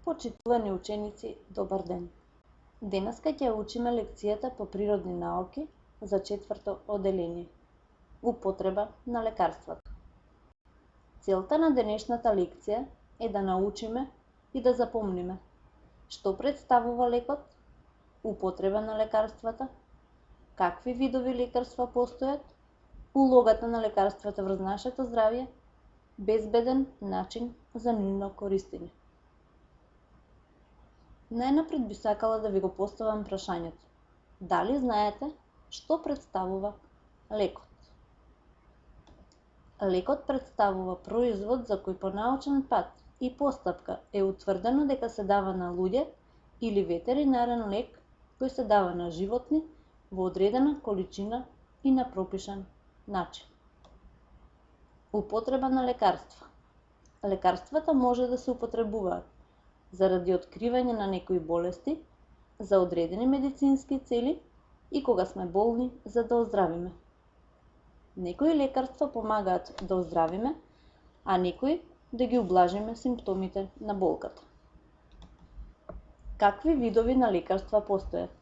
Почитувани ученици, добар ден! Денеска ќе учиме лекцијата по природни науки за 4-то оделение. Употреба на лекарствата. Целта на денешната лекција е да научиме и да запомниме што представува лекот, употреба на лекарствата, какви видови лекарства постојат, улогата на лекарствата врз нашето здравје, безбеден начин за нивно користење. Најнапред би сакала да ви го поставам прашањето. Дали знаете што представува лекот? Лекот представува производ за кој по научен пат и постапка е утврдено дека се дава на луѓе или ветеринарен лек кој се дава на животни во одредена количина и на пропишан начин. Употреба на лекарства. Лекарствата може да се употребуваат заради откривање на некои болести, за одредени медицински цели и кога сме болни за да оздравиме. Некои лекарства помагаат да оздравиме, а некои да ги ублажиме симптомите на болката. Какви видови на лекарства постојат?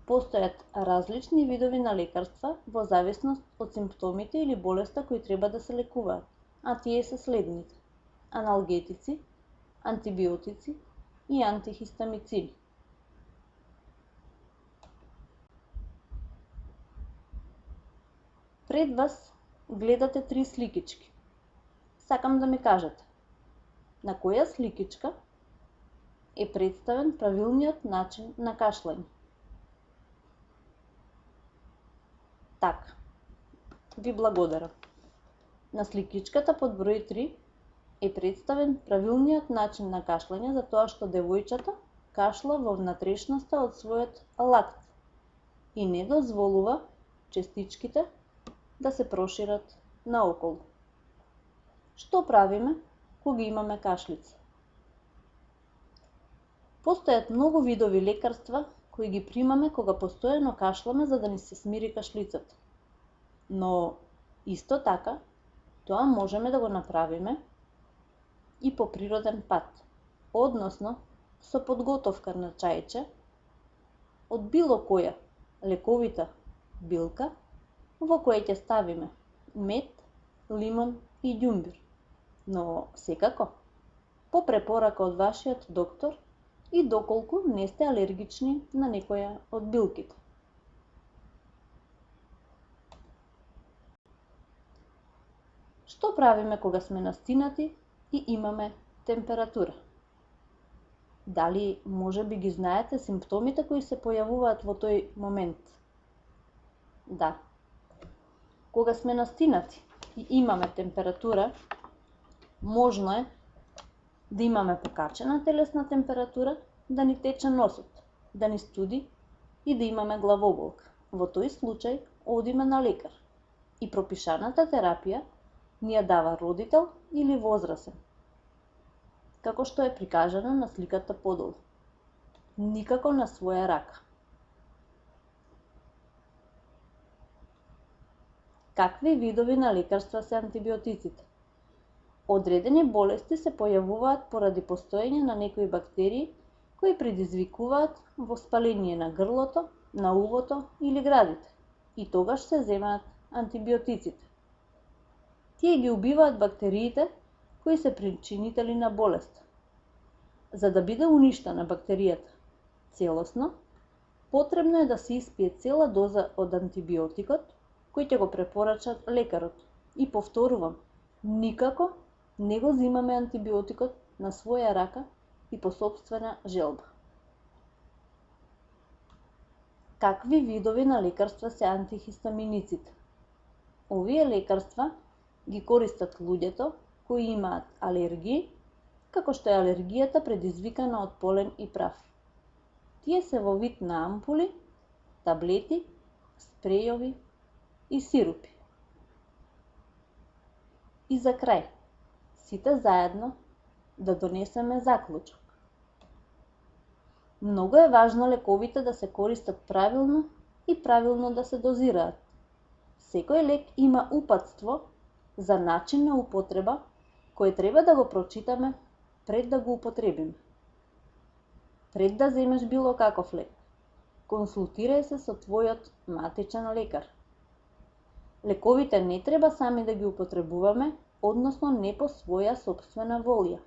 Постојат различни видови на лекарства во зависност од симптомите или болеста кои треба да се лекуваат, а тие се следните: аналгетици, антибиотици и антихистамицини. Пред вас гледате 3 сликички. Сакам да ми кажете, на која сликичка е представен правилниот начин на кашлање? Така, ви благодарам. На сликичката под број 3 е представен правилниот начин на кашлање затоа што девојчето кашла во внатрешноста од својот лакт и не дозволува честичките да се прошират наоколу. Што правиме кога имаме кашлица? Постојат многу видови лекарства кои ги примаме кога постојано кашламе за да ни се смири кашлицата. Но исто така тоа можеме да го направиме и по природен пат, односно со подготовка на чајче од било која лековита билка во која ќе ставиме мед, лимон и ѓумбир, но секако по препорака од вашиот доктор и доколку не сте алергични на некоја од билките. Што правиме кога сме настинати и имаме температура? Дали може би ги знаете симптомите кои се појавуваат во тој момент? Да. Кога сме настинати и имаме температура, можно е да имаме покачена телесна температура, да ни тече носот, да ни студи и да имаме главоболка. Во тој случај одиме на лекар и пропишаната терапија ни ја дава родител или возрасен, како што е прикажано на сликата подолу. Никако на своја рака. Какви видови на лекарства се антибиотиците? Одредени болести се појавуваат поради постоење на некои бактерии кои предизвикуваат воспаление на грлото, на увото или градите и тогаш се земаат антибиотиците. Тие ги убиваат бактериите кои се причинители на болест. За да биде уништена бактеријата целосно, потребно е да се испие цела доза од антибиотикот кој ќе го препорача лекарот. И повторувам, никако не го земаме антибиотикот на своја рака и по сопствена желба. Какви видови на лекарства се антихистаминиците? Овие лекарства ги користат луѓето кои имаат алергии, како што е алергијата предизвикана од полен и прав. Тие се во вид на ампули, таблети, спрејови и сирупи. И за крај, сите заедно да донесеме заклучок. Многу е важно лековите да се користат правилно и правилно да се дозираат. Секој лек има упатство за начин на употреба кој треба да го прочитаме пред да го употребиме. Пред да земеш било каков лек, консултирај се со твојот матичен лекар. Лековите не треба сами да ги употребуваме, односно не по своја сопствена волја.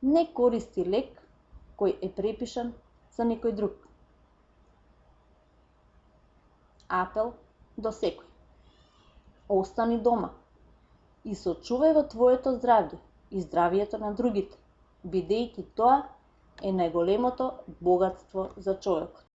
Не користи лек кој е препишан за некој друг. Апел до секој. Остани дома и сочувај го твоето здравје и здравјето на другите, бидејќи тоа е најголемото богатство за човекот.